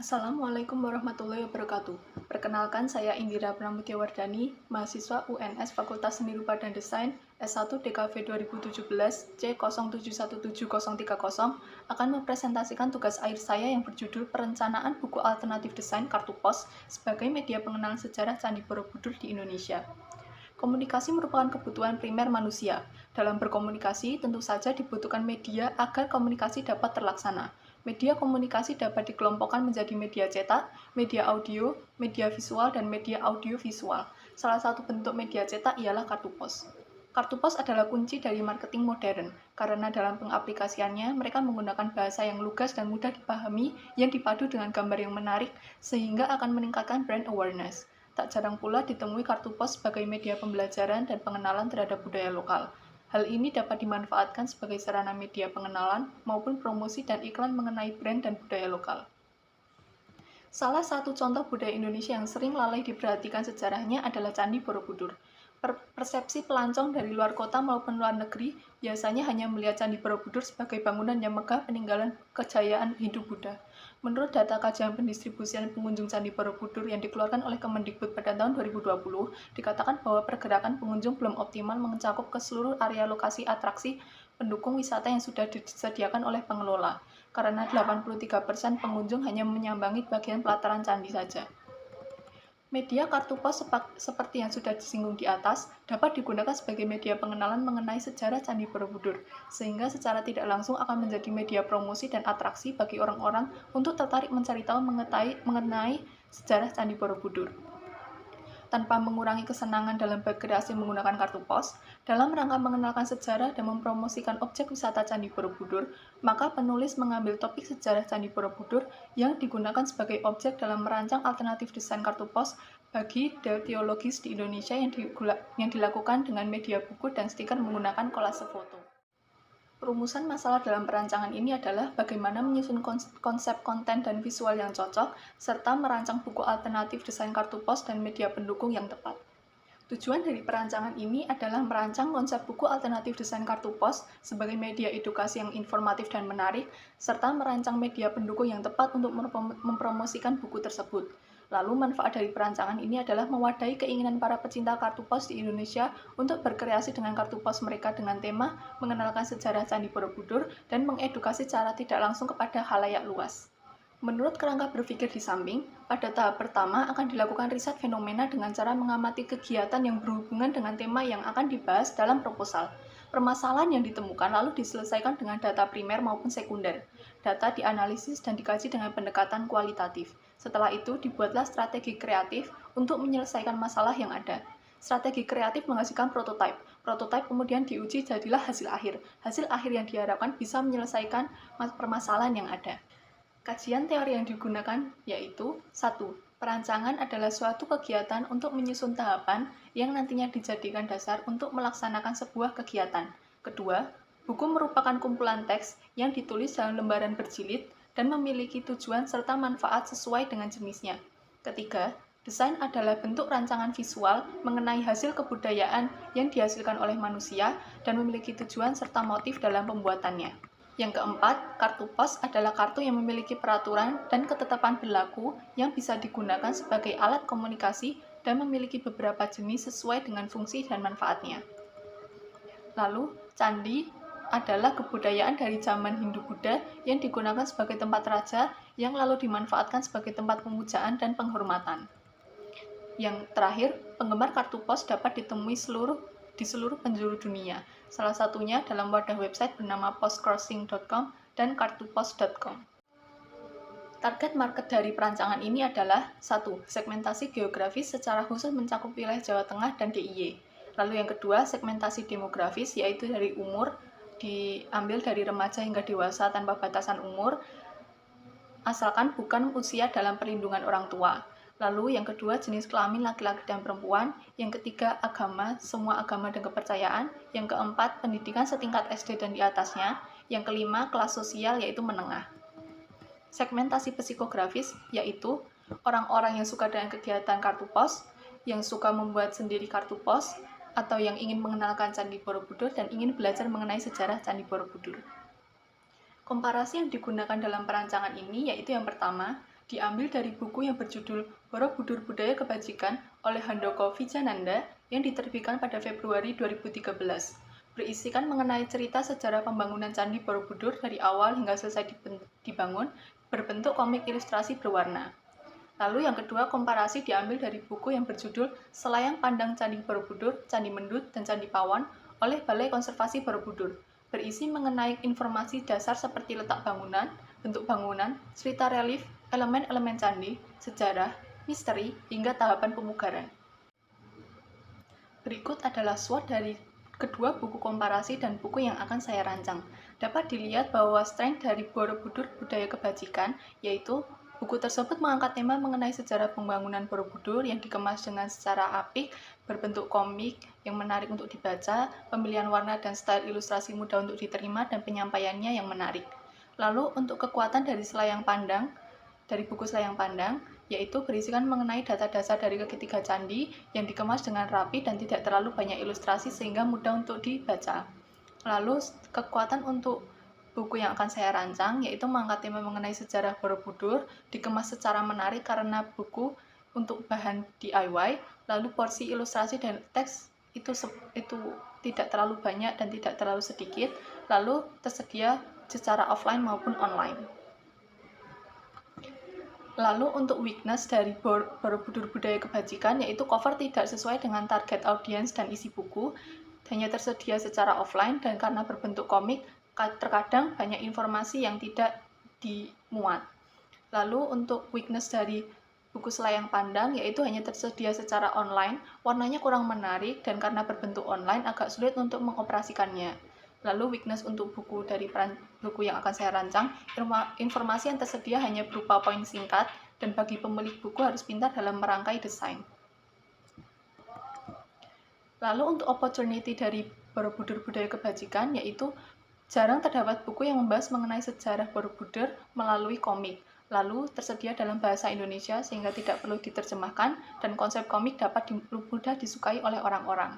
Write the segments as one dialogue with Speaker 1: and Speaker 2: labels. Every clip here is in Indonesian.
Speaker 1: Assalamualaikum warahmatullahi wabarakatuh. Perkenalkan, saya Indira Pramutyawardhani, mahasiswa UNS Fakultas Seni Rupa dan Desain S1 DKV 2017 C07171030 akan mempresentasikan tugas akhir saya yang berjudul Perencanaan Buku Alternatif Desain Kartu Pos sebagai media pengenalan sejarah Candi Borobudur di Indonesia. Komunikasi merupakan kebutuhan primer manusia. Dalam berkomunikasi, tentu saja dibutuhkan media agar komunikasi dapat terlaksana. Media komunikasi dapat dikelompokkan menjadi media cetak, media audio, media visual, dan media audiovisual. Salah satu bentuk media cetak ialah kartu pos. Kartu pos adalah kunci dari marketing modern, karena dalam pengaplikasiannya mereka menggunakan bahasa yang lugas dan mudah dipahami yang dipadu dengan gambar yang menarik, sehingga akan meningkatkan brand awareness. Tak jarang pula ditemui kartu pos sebagai media pembelajaran dan pengenalan terhadap budaya lokal. Hal ini dapat dimanfaatkan sebagai sarana media pengenalan maupun promosi dan iklan mengenai brand dan budaya lokal. Salah satu contoh budaya Indonesia yang sering lalai diperhatikan sejarahnya adalah Candi Borobudur. Persepsi pelancong dari luar kota maupun luar negeri biasanya hanya melihat Candi Borobudur sebagai bangunan yang megah peninggalan kejayaan Hindu-Buddha. Menurut data kajian pendistribusian pengunjung Candi Borobudur yang dikeluarkan oleh Kemendikbud pada tahun 2020, dikatakan bahwa pergerakan pengunjung belum optimal mencakup ke seluruh area lokasi atraksi pendukung wisata yang sudah disediakan oleh pengelola, karena 83% pengunjung hanya menyambangi bagian pelataran candi saja. Media kartu pos seperti yang sudah disinggung di atas dapat digunakan sebagai media pengenalan mengenai sejarah Candi Borobudur, sehingga secara tidak langsung akan menjadi media promosi dan atraksi bagi orang-orang untuk tertarik mencari tahu mengenai sejarah Candi Borobudur. Tanpa mengurangi kesenangan dalam berkreasi menggunakan kartu pos, dalam rangka mengenalkan sejarah dan mempromosikan objek wisata Candi Borobudur, maka penulis mengambil topik sejarah Candi Borobudur yang digunakan sebagai objek dalam merancang alternatif desain kartu pos bagi teologis di Indonesia yang dilakukan dengan media buku dan stiker menggunakan kolase foto. Rumusan masalah dalam perancangan ini adalah bagaimana menyusun konsep konten dan visual yang cocok, serta merancang buku alternatif desain kartu pos dan media pendukung yang tepat. Tujuan dari perancangan ini adalah merancang konsep buku alternatif desain kartu pos sebagai media edukasi yang informatif dan menarik, serta merancang media pendukung yang tepat untuk mempromosikan buku tersebut. Lalu manfaat dari perancangan ini adalah mewadahi keinginan para pecinta kartu pos di Indonesia untuk berkreasi dengan kartu pos mereka dengan tema mengenalkan sejarah Candi Borobudur dan mengedukasi secara tidak langsung kepada khalayak luas. Menurut kerangka berpikir di samping, pada tahap pertama akan dilakukan riset fenomena dengan cara mengamati kegiatan yang berhubungan dengan tema yang akan dibahas dalam proposal. Permasalahan yang ditemukan lalu diselesaikan dengan data primer maupun sekunder. Data dianalisis dan dikaji dengan pendekatan kualitatif. Setelah itu, dibuatlah strategi kreatif untuk menyelesaikan masalah yang ada. Strategi kreatif menghasilkan prototipe. Prototipe kemudian diuji jadilah hasil akhir. Hasil akhir yang diharapkan bisa menyelesaikan permasalahan yang ada. Kajian teori yang digunakan yaitu 1. Perancangan adalah suatu kegiatan untuk menyusun tahapan yang nantinya dijadikan dasar untuk melaksanakan sebuah kegiatan. Kedua, buku merupakan kumpulan teks yang ditulis dalam lembaran berjilid dan memiliki tujuan serta manfaat sesuai dengan jenisnya. Ketiga, desain adalah bentuk rancangan visual mengenai hasil kebudayaan yang dihasilkan oleh manusia dan memiliki tujuan serta motif dalam pembuatannya. Yang keempat, kartu pos adalah kartu yang memiliki peraturan dan ketetapan berlaku yang bisa digunakan sebagai alat komunikasi dan memiliki beberapa jenis sesuai dengan fungsi dan manfaatnya. Lalu, candi adalah kebudayaan dari zaman Hindu-Buddha yang digunakan sebagai tempat raja yang lalu dimanfaatkan sebagai tempat pemujaan dan penghormatan. Yang terakhir, penggemar kartu pos dapat ditemui di seluruh penjuru dunia, salah satunya dalam wadah website bernama postcrossing.com dan kartupos.com. Target market dari perancangan ini adalah 1. Segmentasi geografis secara khusus mencakup wilayah Jawa Tengah dan DIY. Lalu yang kedua, segmentasi demografis, yaitu dari umur, diambil dari remaja hingga dewasa tanpa batasan umur, asalkan bukan usia dalam perlindungan orang tua. Lalu yang kedua, jenis kelamin laki-laki dan perempuan. Yang ketiga, agama, semua agama dan kepercayaan. Yang keempat, pendidikan setingkat SD dan di atasnya. Yang kelima, kelas sosial yaitu menengah. Segmentasi psikografis yaitu orang-orang yang suka dengan kegiatan kartu pos, yang suka membuat sendiri kartu pos, atau yang ingin mengenalkan Candi Borobudur dan ingin belajar mengenai sejarah Candi Borobudur. Komparasi yang digunakan dalam perancangan ini yaitu yang pertama, diambil dari buku yang berjudul Borobudur Budaya Kebajikan oleh Handoko Vijayananda yang diterbitkan pada Februari 2013. Berisikan mengenai cerita sejarah pembangunan Candi Borobudur dari awal hingga selesai dibangun berbentuk komik ilustrasi berwarna. Lalu yang kedua, komparasi diambil dari buku yang berjudul Selayang Pandang Candi Borobudur, Candi Mendut, dan Candi Pawon oleh Balai Konservasi Borobudur. Berisi mengenai informasi dasar seperti letak bangunan, bentuk bangunan, cerita relief, elemen-elemen candi, sejarah, misteri, hingga tahapan pemugaran. Berikut adalah SWOT dari kedua buku komparasi dan buku yang akan saya rancang. Dapat dilihat bahwa strength dari Borobudur Budaya Kebajikan, yaitu buku tersebut mengangkat tema mengenai sejarah pembangunan Borobudur yang dikemas dengan secara apik, berbentuk komik yang menarik untuk dibaca, pemilihan warna dan style ilustrasi mudah untuk diterima, dan penyampaiannya yang menarik. Lalu untuk kekuatan dari Selayang Pandang, dari buku Selayang Pandang, yaitu berisikan mengenai data dasar dari ketiga candi yang dikemas dengan rapi dan tidak terlalu banyak ilustrasi sehingga mudah untuk dibaca. Lalu kekuatan untuk buku yang akan saya rancang yaitu mengangkat tema mengenai sejarah Borobudur, dikemas secara menarik karena buku untuk bahan DIY, lalu porsi ilustrasi dan teks itu tidak terlalu banyak dan tidak terlalu sedikit, lalu tersedia secara offline maupun online. Lalu untuk weakness dari Borobudur Budaya Kebajikan yaitu cover tidak sesuai dengan target audiens dan isi buku, hanya tersedia secara offline dan karena berbentuk komik, terkadang banyak informasi yang tidak dimuat. Lalu untuk weakness dari buku Selayang Pandang yaitu hanya tersedia secara online, warnanya kurang menarik dan karena berbentuk online agak sulit untuk mengoperasikannya. Lalu weakness untuk buku yang akan saya rancang, informasi yang tersedia hanya berupa poin singkat dan bagi pemilik buku harus pintar dalam merangkai desain. Lalu untuk opportunity dari Borobudur Budaya Kebajikan yaitu jarang terdapat buku yang membahas mengenai sejarah Borobudur melalui komik. Lalu tersedia dalam bahasa Indonesia sehingga tidak perlu diterjemahkan dan konsep komik dapat mudah disukai oleh orang-orang.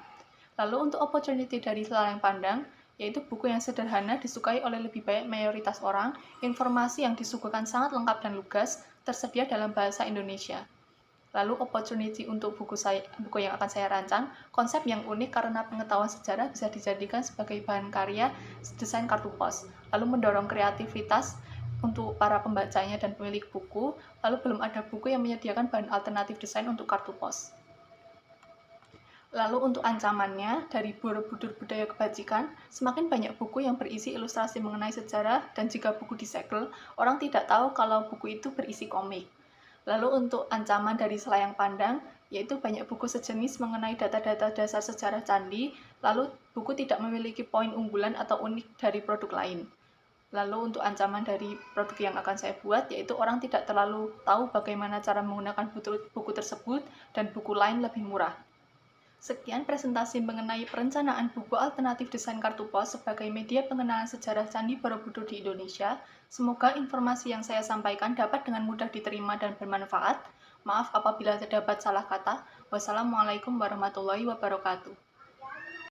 Speaker 1: Lalu untuk opportunity dari Selayang Pandang, yaitu buku yang sederhana disukai oleh lebih banyak mayoritas orang, informasi yang disuguhkan sangat lengkap dan lugas, tersedia dalam bahasa Indonesia. Lalu opportunity untuk buku yang akan saya rancang, konsep yang unik karena pengetahuan sejarah bisa dijadikan sebagai bahan karya desain kartu pos, lalu mendorong kreativitas untuk para pembacanya dan pemilik buku, lalu belum ada buku yang menyediakan bahan alternatif desain untuk kartu pos. Lalu untuk ancamannya, dari Borobudur Budaya Kebajikan, semakin banyak buku yang berisi ilustrasi mengenai sejarah dan jika buku disegel, orang tidak tahu kalau buku itu berisi komik. Lalu untuk ancaman dari Selayang Pandang, yaitu banyak buku sejenis mengenai data-data dasar sejarah candi, lalu buku tidak memiliki poin unggulan atau unik dari produk lain. Lalu untuk ancaman dari produk yang akan saya buat, yaitu orang tidak terlalu tahu bagaimana cara menggunakan buku tersebut dan buku lain lebih murah. Sekian presentasi mengenai perencanaan buku alternatif desain kartu pos sebagai media pengenalan sejarah Candi Borobudur di Indonesia. Semoga informasi yang saya sampaikan dapat dengan mudah diterima dan bermanfaat. Maaf apabila terdapat salah kata. Wassalamualaikum warahmatullahi wabarakatuh.